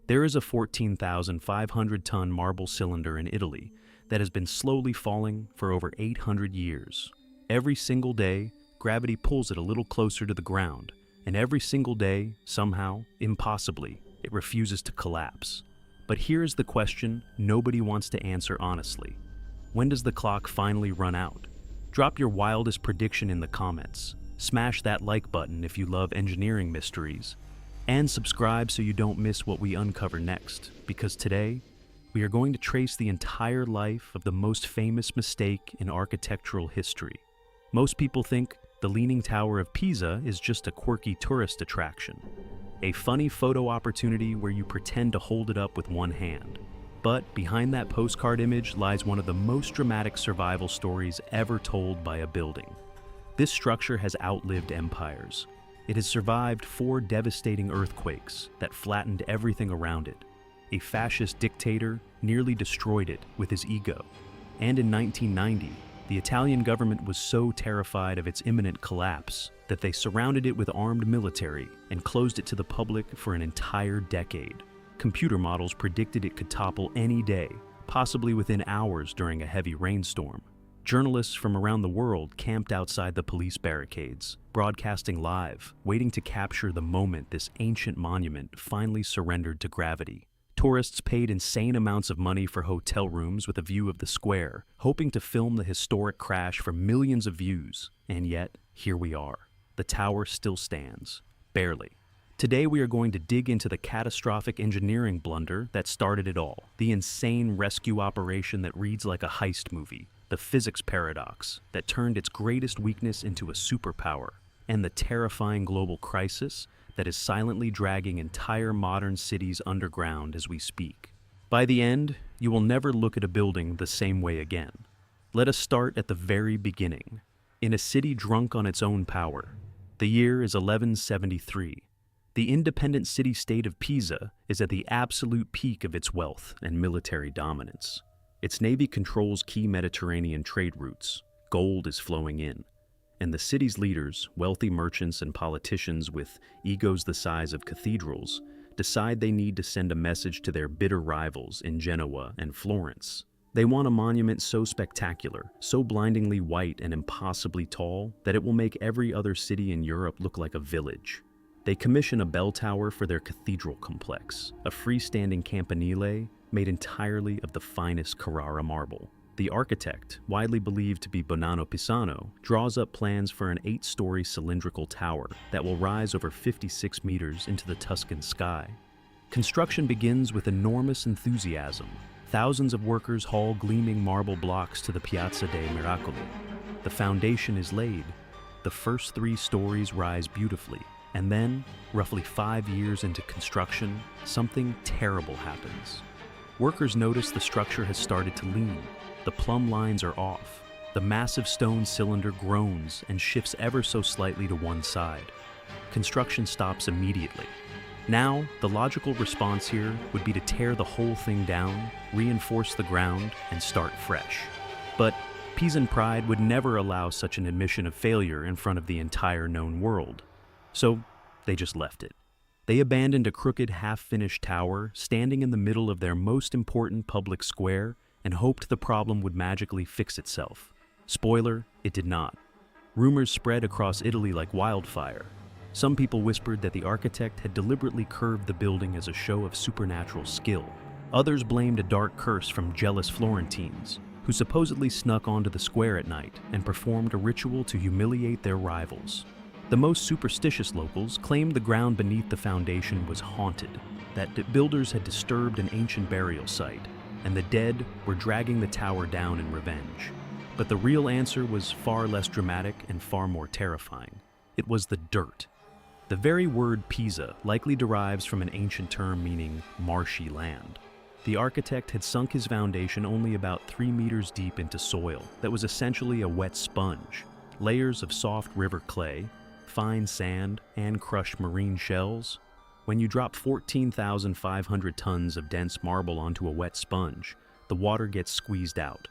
There is a 14,500-ton marble cylinder in Italy that has been slowly falling for over 800 years. Every single day, gravity pulls it a little closer to the ground, and every single day, somehow, impossibly, it refuses to collapse. But here's the question nobody wants to answer honestly. When does the clock finally run out? Drop your wildest prediction in the comments. Smash that like button if you love engineering mysteries. And subscribe so you don't miss what we uncover next, because today, we are going to trace the entire life of the most famous mistake in architectural history. Most people think the Leaning Tower of Pisa is just a quirky tourist attraction, a funny photo opportunity where you pretend to hold it up with one hand. But behind that postcard image lies one of the most dramatic survival stories ever told by a building. This structure has outlived empires. It has survived 4 devastating earthquakes that flattened everything around it. A fascist dictator nearly destroyed it with his ego. And in 1990, the Italian government was so terrified of its imminent collapse that they surrounded it with armed military and closed it to the public for an entire decade. Computer models predicted it could topple any day, possibly within hours during a heavy rainstorm. Journalists from around the world camped outside the police barricades, broadcasting live, waiting to capture the moment this ancient monument finally surrendered to gravity. Tourists paid insane amounts of money for hotel rooms with a view of the square, hoping to film the historic crash for millions of views. And yet, here we are. The tower still stands. Barely. Today we are going to dig into the catastrophic engineering blunder that started it all, the insane rescue operation that reads like a heist movie, the physics paradox that turned its greatest weakness into a superpower, and the terrifying global crisis that is silently dragging entire modern cities underground as we speak. By the end, you will never look at a building the same way again. Let us start at the very beginning. In a city drunk on its own power. The year is 1173. The independent city-state of Pisa is at the absolute peak of its wealth and military dominance. Its navy controls key Mediterranean trade routes. Gold is flowing in. And the city's leaders, wealthy merchants and politicians with egos the size of cathedrals, decide they need to send a message to their bitter rivals in Genoa and Florence. They want a monument so spectacular, so blindingly white and impossibly tall, that it will make every other city in Europe look like a village. They commission a bell tower for their cathedral complex, a freestanding campanile made entirely of the finest Carrara marble. The architect, widely believed to be Bonanno Pisano, draws up plans for an 8-story cylindrical tower that will rise over 56 meters into the Tuscan sky. Construction begins with enormous enthusiasm. Thousands of workers haul gleaming marble blocks to the Piazza dei Miracoli. The foundation is laid. The first 3 stories rise beautifully. And then, roughly 5 years into construction, something terrible happens. Workers notice the structure has started to lean. The plumb lines are off. The massive stone cylinder groans and shifts ever so slightly to one side. Construction stops immediately. Now, the logical response here would be to tear the whole thing down, reinforce the ground, and start fresh. But Pisan pride would never allow such an admission of failure in front of the entire known world. So they just left it. They abandoned a crooked, half-finished tower standing in the middle of their most important public square and hoped the problem would magically fix itself. Spoiler, it did not. Rumors spread across Italy like wildfire. Some people whispered that the architect had deliberately curved the building as a show of supernatural skill. Others blamed a dark curse from jealous Florentines, who supposedly snuck onto the square at night and performed a ritual to humiliate their rivals. The most superstitious locals claimed the ground beneath the foundation was haunted, that builders had disturbed an ancient burial site, and the dead were dragging the tower down in revenge. But the real answer was far less dramatic and far more terrifying. It was the dirt. The very word Pisa likely derives from an ancient term meaning marshy land. The architect had sunk his foundation only about 3 meters deep into soil that was essentially a wet sponge. Layers of soft river clay, fine sand, and crushed marine shells. When you drop 14,500 tons of dense marble onto a wet sponge, the water gets squeezed out.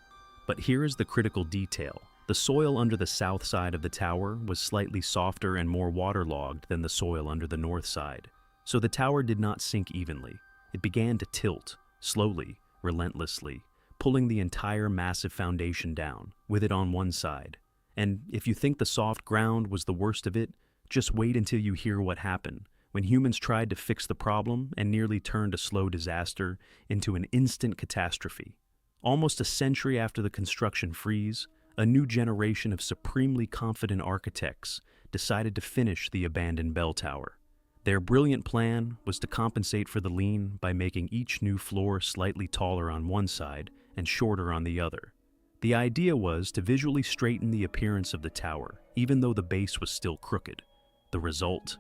But here is the critical detail. The soil under the south side of the tower was slightly softer and more waterlogged than the soil under the north side, so the tower did not sink evenly. It began to tilt, slowly, relentlessly, pulling the entire massive foundation down, with it on one side. And if you think the soft ground was the worst of it, just wait until you hear what happened when humans tried to fix the problem and nearly turned a slow disaster into an instant catastrophe. Almost a century after the construction freeze, a new generation of supremely confident architects decided to finish the abandoned bell tower. Their brilliant plan was to compensate for the lean by making each new floor slightly taller on one side and shorter on the other. The idea was to visually straighten the appearance of the tower, even though the base was still crooked. The result?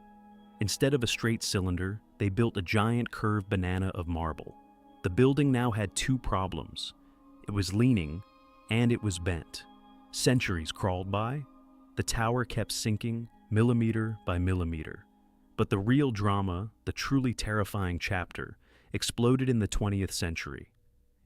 Instead of a straight cylinder, they built a giant curved banana of marble. The building now had two problems. It was leaning, and it was bent. Centuries crawled by. The tower kept sinking, millimeter by millimeter. But the real drama, the truly terrifying chapter, exploded in the 20th century.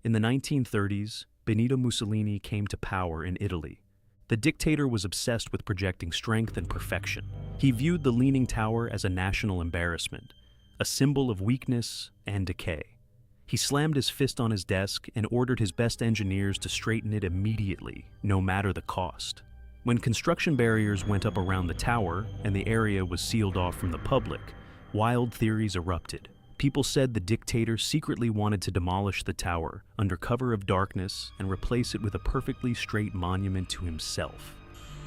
In the 1930s, Benito Mussolini came to power in Italy. The dictator was obsessed with projecting strength and perfection. He viewed the Leaning Tower as a national embarrassment, a symbol of weakness and decay. He slammed his fist on his desk and ordered his best engineers to straighten it immediately, no matter the cost. When construction barriers went up around the tower and the area was sealed off from the public, wild theories erupted. People said the dictator secretly wanted to demolish the tower under cover of darkness and replace it with a perfectly straight monument to himself.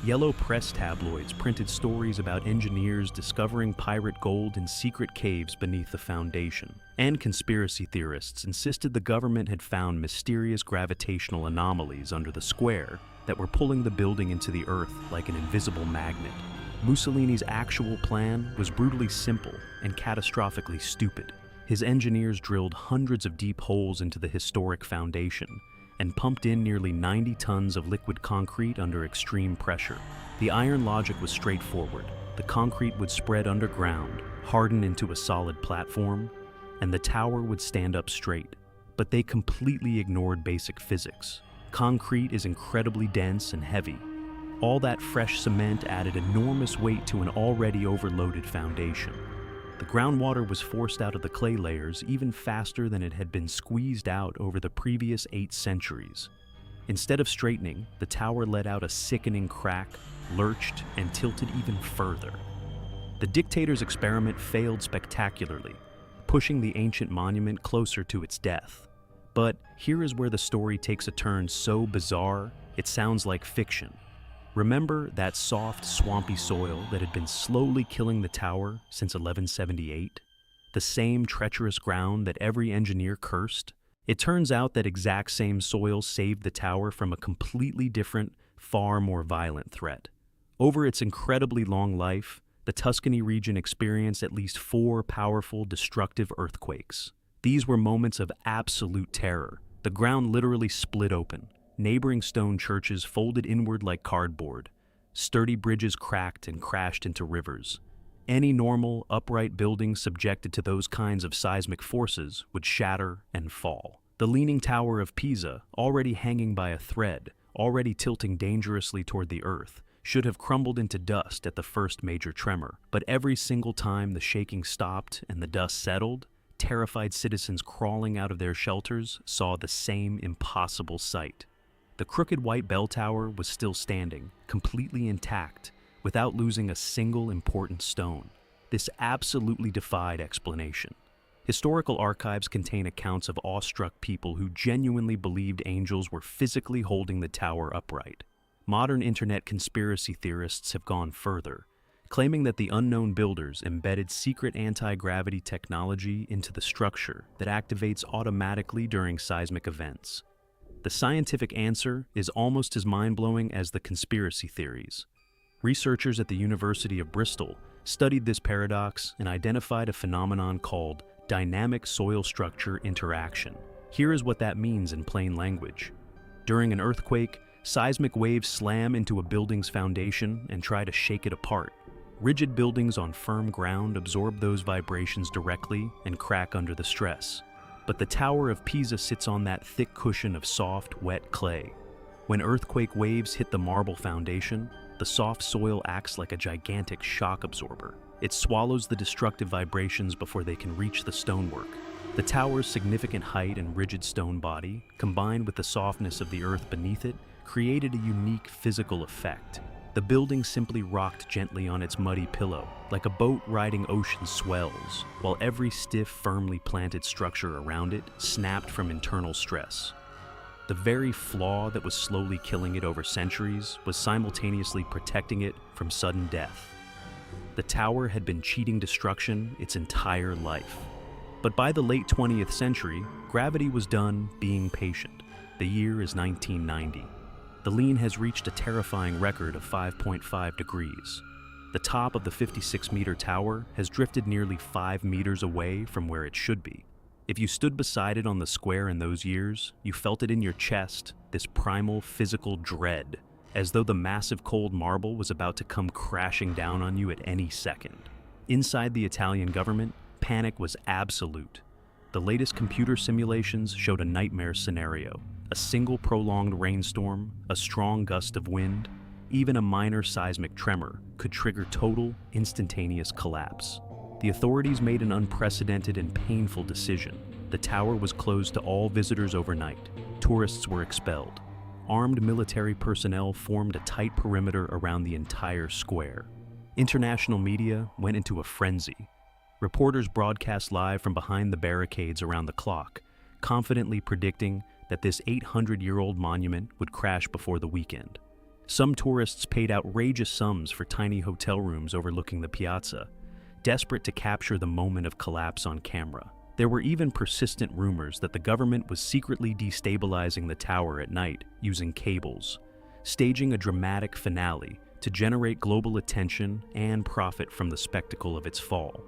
Yellow press tabloids printed stories about engineers discovering pirate gold in secret caves beneath the foundation. And conspiracy theorists insisted the government had found mysterious gravitational anomalies under the square that were pulling the building into the earth like an invisible magnet. Mussolini's actual plan was brutally simple and catastrophically stupid. His engineers drilled hundreds of deep holes into the historic foundation and pumped in nearly 90 tons of liquid concrete under extreme pressure. The iron logic was straightforward. The concrete would spread underground, harden into a solid platform, and the tower would stand up straight. But they completely ignored basic physics. Concrete is incredibly dense and heavy. All that fresh cement added enormous weight to an already overloaded foundation. The groundwater was forced out of the clay layers even faster than it had been squeezed out over the previous 8 centuries. Instead of straightening, the tower let out a sickening crack, lurched, and tilted even further. The dictator's experiment failed spectacularly, pushing the ancient monument closer to its death. But here is where the story takes a turn so bizarre, it sounds like fiction. Remember that soft, swampy soil that had been slowly killing the tower since 1178? The same treacherous ground that every engineer cursed? It turns out that exact same soil saved the tower from a completely different, far more violent threat. Over its incredibly long life, the Tuscany region experienced at least 4 powerful, destructive earthquakes. These were moments of absolute terror. The ground literally split open. Neighboring stone churches folded inward like cardboard. Sturdy bridges cracked and crashed into rivers. Any normal, upright building subjected to those kinds of seismic forces would shatter and fall. The Leaning Tower of Pisa, already hanging by a thread, already tilting dangerously toward the earth, should have crumbled into dust at the first major tremor. But every single time the shaking stopped and the dust settled, terrified citizens crawling out of their shelters saw the same impossible sight. The crooked white bell tower was still standing, completely intact, without losing a single important stone. This absolutely defied explanation. Historical archives contain accounts of awestruck people who genuinely believed angels were physically holding the tower upright. Modern internet conspiracy theorists have gone further, claiming that the unknown builders embedded secret anti-gravity technology into the structure that activates automatically during seismic events. The scientific answer is almost as mind-blowing as the conspiracy theories. Researchers at the University of Bristol studied this paradox and identified a phenomenon called dynamic soil structure interaction. Here is what that means in plain language. During an earthquake, seismic waves slam into a building's foundation and try to shake it apart. Rigid buildings on firm ground absorb those vibrations directly and crack under the stress. But the Tower of Pisa sits on that thick cushion of soft, wet clay. When earthquake waves hit the marble foundation, the soft soil acts like a gigantic shock absorber. It swallows the destructive vibrations before they can reach the stonework. The tower's significant height and rigid stone body, combined with the softness of the earth beneath it, created a unique physical effect. The building simply rocked gently on its muddy pillow, like a boat riding ocean swells, while every stiff, firmly planted structure around it snapped from internal stress. The very flaw that was slowly killing it over centuries was simultaneously protecting it from sudden death. The tower had been cheating destruction its entire life. But by the late 20th century, gravity was done being patient. The year is 1990. The lean has reached a terrifying record of 5.5 degrees. The top of the 56-meter tower has drifted nearly 5 meters away from where it should be. If you stood beside it on the square in those years, you felt it in your chest, this primal physical dread, as though the massive cold marble was about to come crashing down on you at any second. Inside the Italian government, panic was absolute. The latest computer simulations showed a nightmare scenario. A single prolonged rainstorm, a strong gust of wind, even a minor seismic tremor could trigger total, instantaneous collapse. The authorities made an unprecedented and painful decision. The tower was closed to all visitors overnight. Tourists were expelled. Armed military personnel formed a tight perimeter around the entire square. International media went into a frenzy. Reporters broadcast live from behind the barricades around the clock, confidently predicting that this 800-year-old monument would crash before the weekend. Some tourists paid outrageous sums for tiny hotel rooms overlooking the piazza, desperate to capture the moment of collapse on camera. There were even persistent rumors that the government was secretly destabilizing the tower at night using cables, staging a dramatic finale to generate global attention and profit from the spectacle of its fall.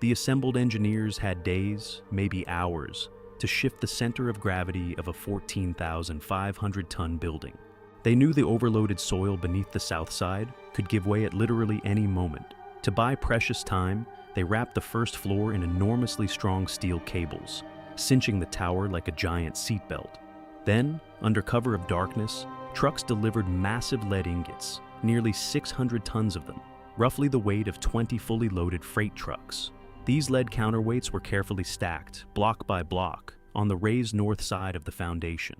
The assembled engineers had days, maybe hours, to shift the center of gravity of a 14,500-ton building. They knew the overloaded soil beneath the south side could give way at literally any moment. To buy precious time, they wrapped the first floor in enormously strong steel cables, cinching the tower like a giant seatbelt. Then, under cover of darkness, trucks delivered massive lead ingots, nearly 600 tons of them, roughly the weight of 20 fully loaded freight trucks. These lead counterweights were carefully stacked, block by block, on the raised north side of the foundation.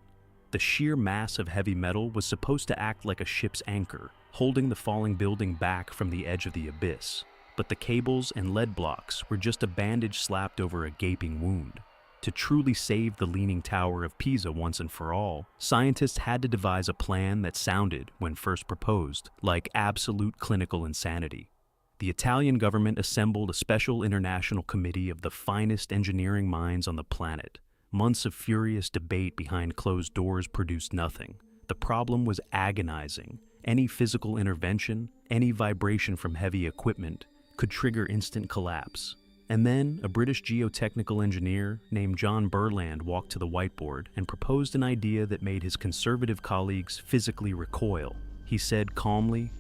The sheer mass of heavy metal was supposed to act like a ship's anchor, holding the falling building back from the edge of the abyss. But the cables and lead blocks were just a bandage slapped over a gaping wound. To truly save the Leaning Tower of Pisa once and for all, scientists had to devise a plan that sounded, when first proposed, like absolute clinical insanity. The Italian government assembled a special international committee of the finest engineering minds on the planet. Months of furious debate behind closed doors produced nothing. The problem was agonizing. Any physical intervention, any vibration from heavy equipment, could trigger instant collapse. And then a British geotechnical engineer named John Burland walked to the whiteboard and proposed an idea that made his conservative colleagues physically recoil. He said calmly,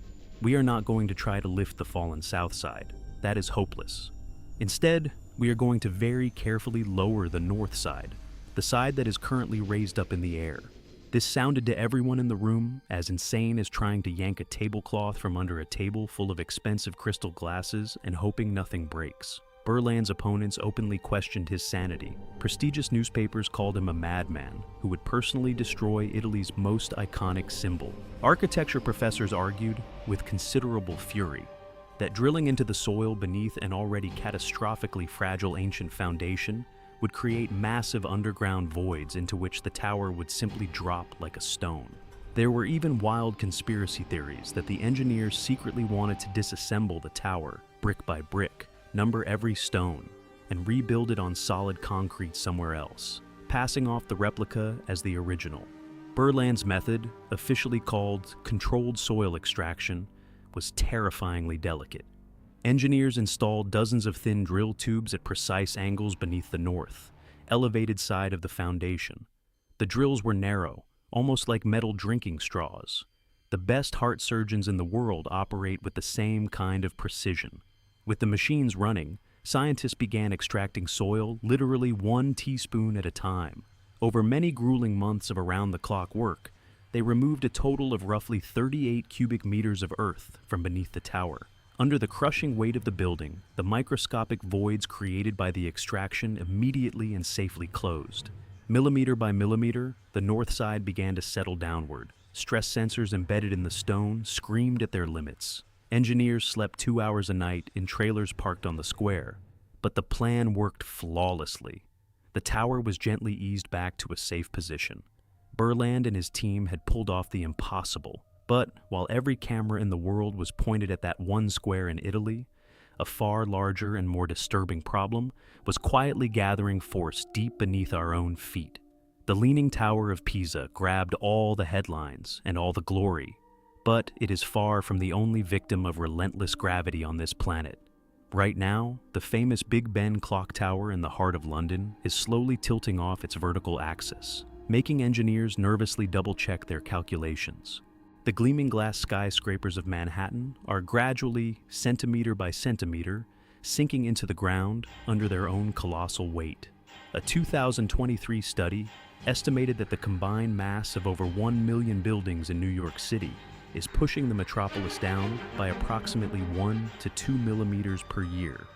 "We are not going to try to lift the fallen south side. That is hopeless. Instead, we are going to very carefully lower the north side, the side that is currently raised up in the air." This sounded to everyone in the room as insane as trying to yank a tablecloth from under a table full of expensive crystal glasses and hoping nothing breaks. Burland's opponents openly questioned his sanity. Prestigious newspapers called him a madman who would personally destroy Italy's most iconic symbol. Architecture professors argued, with considerable fury, that drilling into the soil beneath an already catastrophically fragile ancient foundation would create massive underground voids into which the tower would simply drop like a stone. There were even wild conspiracy theories that the engineers secretly wanted to disassemble the tower, brick by brick, number every stone, and rebuild it on solid concrete somewhere else, passing off the replica as the original. Burland's method, officially called controlled soil extraction, was terrifyingly delicate. Engineers installed dozens of thin drill tubes at precise angles beneath the north, elevated side of the foundation. The drills were narrow, almost like metal drinking straws. The best heart surgeons in the world operate with the same kind of precision. With the machines running, scientists began extracting soil literally 1 teaspoon at a time. Over many grueling months of around-the-clock work, they removed a total of roughly 38 cubic meters of earth from beneath the tower, Under the crushing weight of the building, the microscopic voids created by the extraction immediately and safely closed. Millimeter by millimeter, the north side began to settle downward. Stress sensors embedded in the stone screamed at their limits. Engineers slept 2 hours a night in trailers parked on the square. But the plan worked flawlessly. The tower was gently eased back to a safe position. Burland and his team had pulled off the impossible. But while every camera in the world was pointed at that one square in Italy, a far larger and more disturbing problem was quietly gathering force deep beneath our own feet. The Leaning Tower of Pisa grabbed all the headlines and all the glory, but it is far from the only victim of relentless gravity on this planet. Right now, the famous Big Ben clock tower in the heart of London is slowly tilting off its vertical axis, making engineers nervously double-check their calculations. The gleaming glass skyscrapers of Manhattan are gradually, centimeter by centimeter, sinking into the ground under their own colossal weight. A 2023 study estimated that the combined mass of over 1 million buildings in New York City is pushing the metropolis down by approximately 1 to 2 millimeters per year.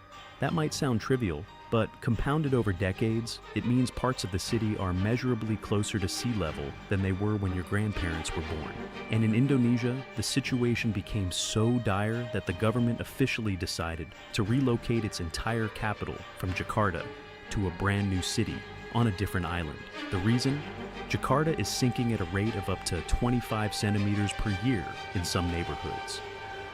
That might sound trivial, but compounded over decades, it means parts of the city are measurably closer to sea level than they were when your grandparents were born. And in Indonesia, the situation became so dire that the government officially decided to relocate its entire capital from Jakarta to a brand new city on a different island. The reason? Jakarta is sinking at a rate of up to 25 centimeters per year in some neighborhoods.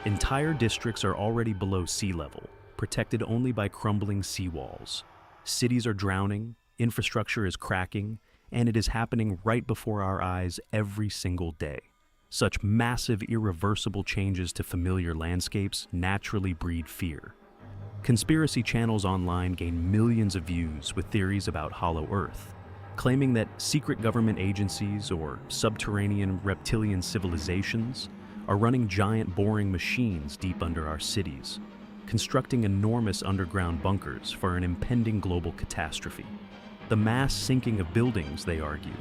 Entire districts are already below sea level, protected only by crumbling seawalls. Cities are drowning, infrastructure is cracking, and it is happening right before our eyes every single day. Such massive, irreversible changes to familiar landscapes naturally breed fear. Conspiracy channels online gain millions of views with theories about Hollow Earth, claiming that secret government agencies or subterranean reptilian civilizations are running giant boring machines deep under our cities, constructing enormous underground bunkers for an impending global catastrophe. The mass sinking of buildings, they argue,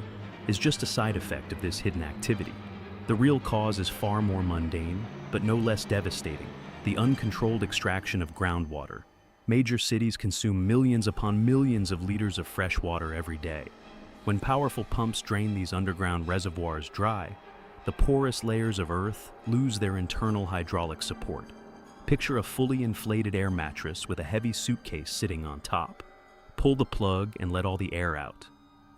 is just a side effect of this hidden activity. The real cause is far more mundane, but no less devastating: the uncontrolled extraction of groundwater. Major cities consume millions upon millions of liters of fresh water every day. When powerful pumps drain these underground reservoirs dry, the porous layers of earth lose their internal hydraulic support. Picture a fully inflated air mattress with a heavy suitcase sitting on top. Pull the plug and let all the air out,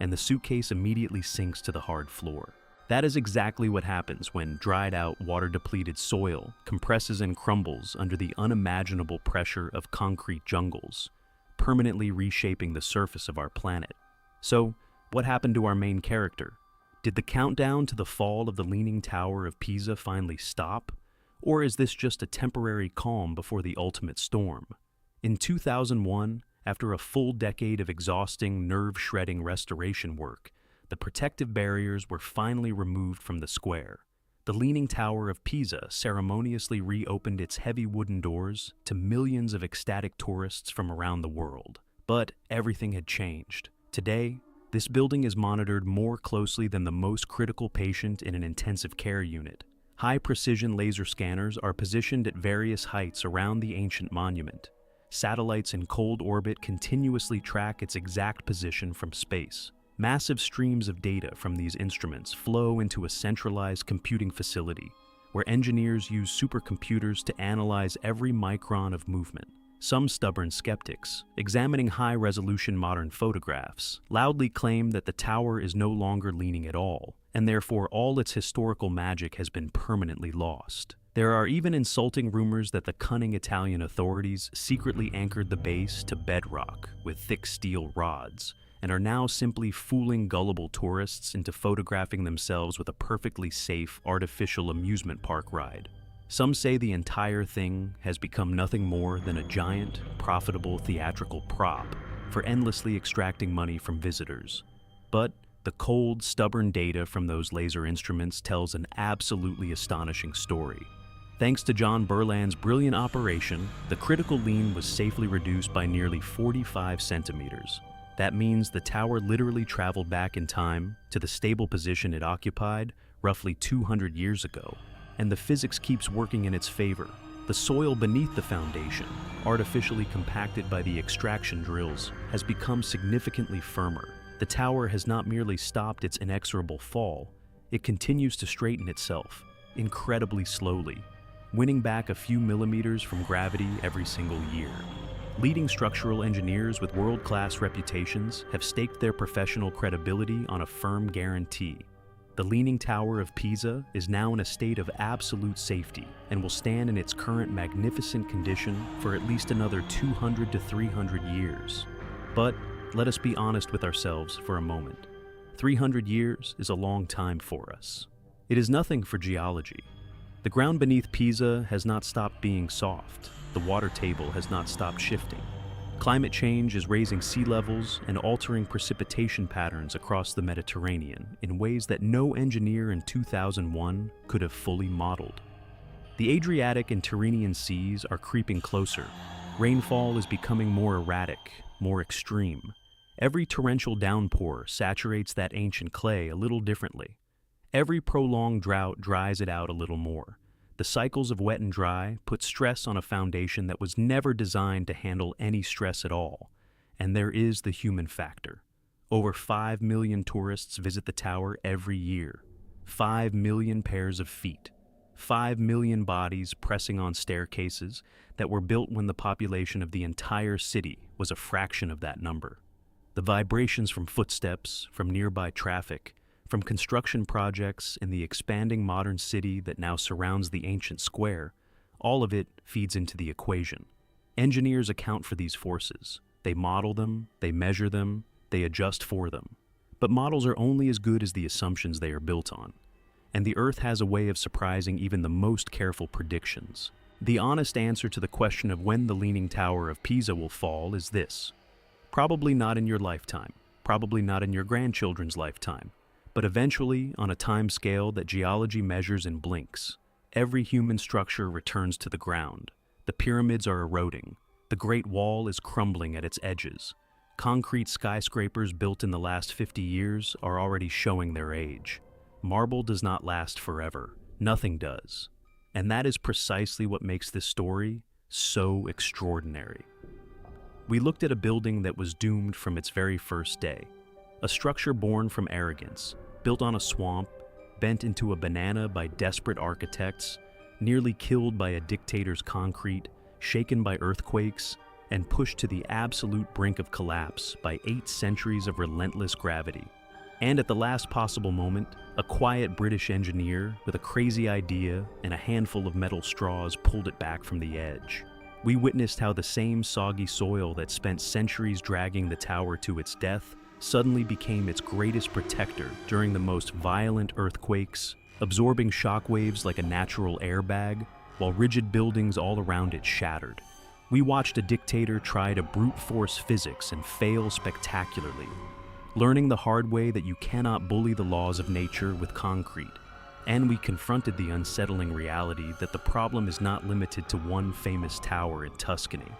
and the suitcase immediately sinks to the hard floor. That is exactly what happens when dried-out, water-depleted soil compresses and crumbles under the unimaginable pressure of concrete jungles, permanently reshaping the surface of our planet. So, what happened to our main character? Did the countdown to the fall of the Leaning Tower of Pisa finally stop? Or is this just a temporary calm before the ultimate storm? In 2001, after a full decade of exhausting, nerve-shredding restoration work, the protective barriers were finally removed from the square. The Leaning Tower of Pisa ceremoniously reopened its heavy wooden doors to millions of ecstatic tourists from around the world. But everything had changed. Today, this building is monitored more closely than the most critical patient in an intensive care unit. High-precision laser scanners are positioned at various heights around the ancient monument. Satellites in cold orbit continuously track its exact position from space. Massive streams of data from these instruments flow into a centralized computing facility, where engineers use supercomputers to analyze every micron of movement. Some stubborn skeptics, examining high-resolution modern photographs, loudly claim that the tower is no longer leaning at all, and therefore all its historical magic has been permanently lost. There are even insulting rumors that the cunning Italian authorities secretly anchored the base to bedrock with thick steel rods, and are now simply fooling gullible tourists into photographing themselves with a perfectly safe artificial amusement park ride. Some say the entire thing has become nothing more than a giant, profitable theatrical prop for endlessly extracting money from visitors. But the cold, stubborn data from those laser instruments tells an absolutely astonishing story. Thanks to John Burland's brilliant operation, the critical lean was safely reduced by nearly 45 centimeters. That means the tower literally traveled back in time to the stable position it occupied roughly 200 years ago. And the physics keeps working in its favor. The soil beneath the foundation, artificially compacted by the extraction drills, has become significantly firmer. The tower has not merely stopped its inexorable fall, it continues to straighten itself, incredibly slowly, winning back a few millimeters from gravity every single year. Leading structural engineers with world-class reputations have staked their professional credibility on a firm guarantee. The Leaning Tower of Pisa is now in a state of absolute safety and will stand in its current magnificent condition for at least another 200 to 300 years. But let us be honest with ourselves for a moment. 300 years is a long time for us. It is nothing for geology. The ground beneath Pisa has not stopped being soft. The water table has not stopped shifting. Climate change is raising sea levels and altering precipitation patterns across the Mediterranean in ways that no engineer in 2001 could have fully modeled. The Adriatic and Tyrrhenian seas are creeping closer. Rainfall is becoming more erratic, more extreme. Every torrential downpour saturates that ancient clay a little differently. Every prolonged drought dries it out a little more. The cycles of wet and dry put stress on a foundation that was never designed to handle any stress at all. And there is the human factor. Over 5 million tourists visit the tower every year. 5 million pairs of feet. 5 million bodies pressing on staircases that were built when the population of the entire city was a fraction of that number. The vibrations from footsteps, from nearby traffic, from construction projects in the expanding modern city that now surrounds the ancient square, all of it feeds into the equation. Engineers account for these forces. They model them, they measure them, they adjust for them. But models are only as good as the assumptions they are built on. And the Earth has a way of surprising even the most careful predictions. The honest answer to the question of when the Leaning Tower of Pisa will fall is this. Probably not in your lifetime, probably not in your grandchildren's lifetime, but eventually, on a time scale that geology measures in blinks, every human structure returns to the ground. The pyramids are eroding. The Great Wall is crumbling at its edges. Concrete skyscrapers built in the last 50 years are already showing their age. Marble does not last forever. Nothing does. And that is precisely what makes this story so extraordinary. We looked at a building that was doomed from its very first day. A structure born from arrogance, built on a swamp, bent into a banana by desperate architects, nearly killed by a dictator's concrete, shaken by earthquakes, and pushed to the absolute brink of collapse by 8 centuries of relentless gravity. And at the last possible moment, a quiet British engineer with a crazy idea and a handful of metal straws pulled it back from the edge. We witnessed how the same soggy soil that spent centuries dragging the tower to its death suddenly became its greatest protector during the most violent earthquakes, absorbing shockwaves like a natural airbag, while rigid buildings all around it shattered. We watched a dictator try to brute force physics and fail spectacularly, learning the hard way that you cannot bully the laws of nature with concrete. And we confronted the unsettling reality that the problem is not limited to one famous tower in Tuscany.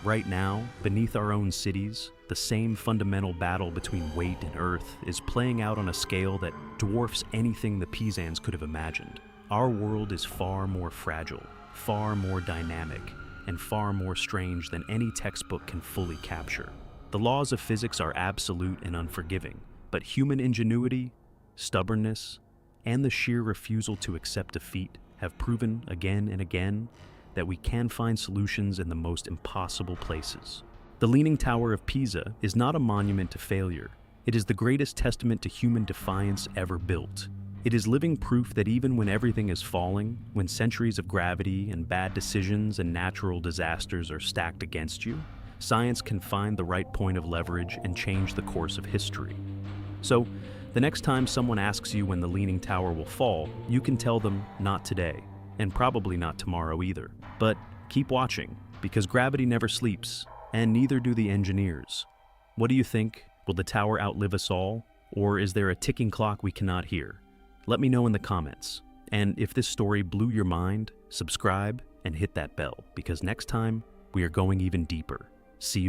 Right now, beneath our own cities, the same fundamental battle between weight and earth is playing out on a scale that dwarfs anything the Pisans could have imagined. Our world is far more fragile, far more dynamic, and far more strange than any textbook can fully capture. The laws of physics are absolute and unforgiving, but human ingenuity, stubbornness, and the sheer refusal to accept defeat have proven again and again that we can find solutions in the most impossible places. The Leaning Tower of Pisa is not a monument to failure. It is the greatest testament to human defiance ever built. It is living proof that even when everything is falling, when centuries of gravity and bad decisions and natural disasters are stacked against you, science can find the right point of leverage and change the course of history. So, the next time someone asks you when the Leaning Tower will fall, you can tell them not today, and probably not tomorrow either. But keep watching, because gravity never sleeps, and neither do the engineers. What do you think? Will the tower outlive us all? Or is there a ticking clock we cannot hear? Let me know in the comments. And if this story blew your mind, subscribe and hit that bell, because next time we are going even deeper. See you.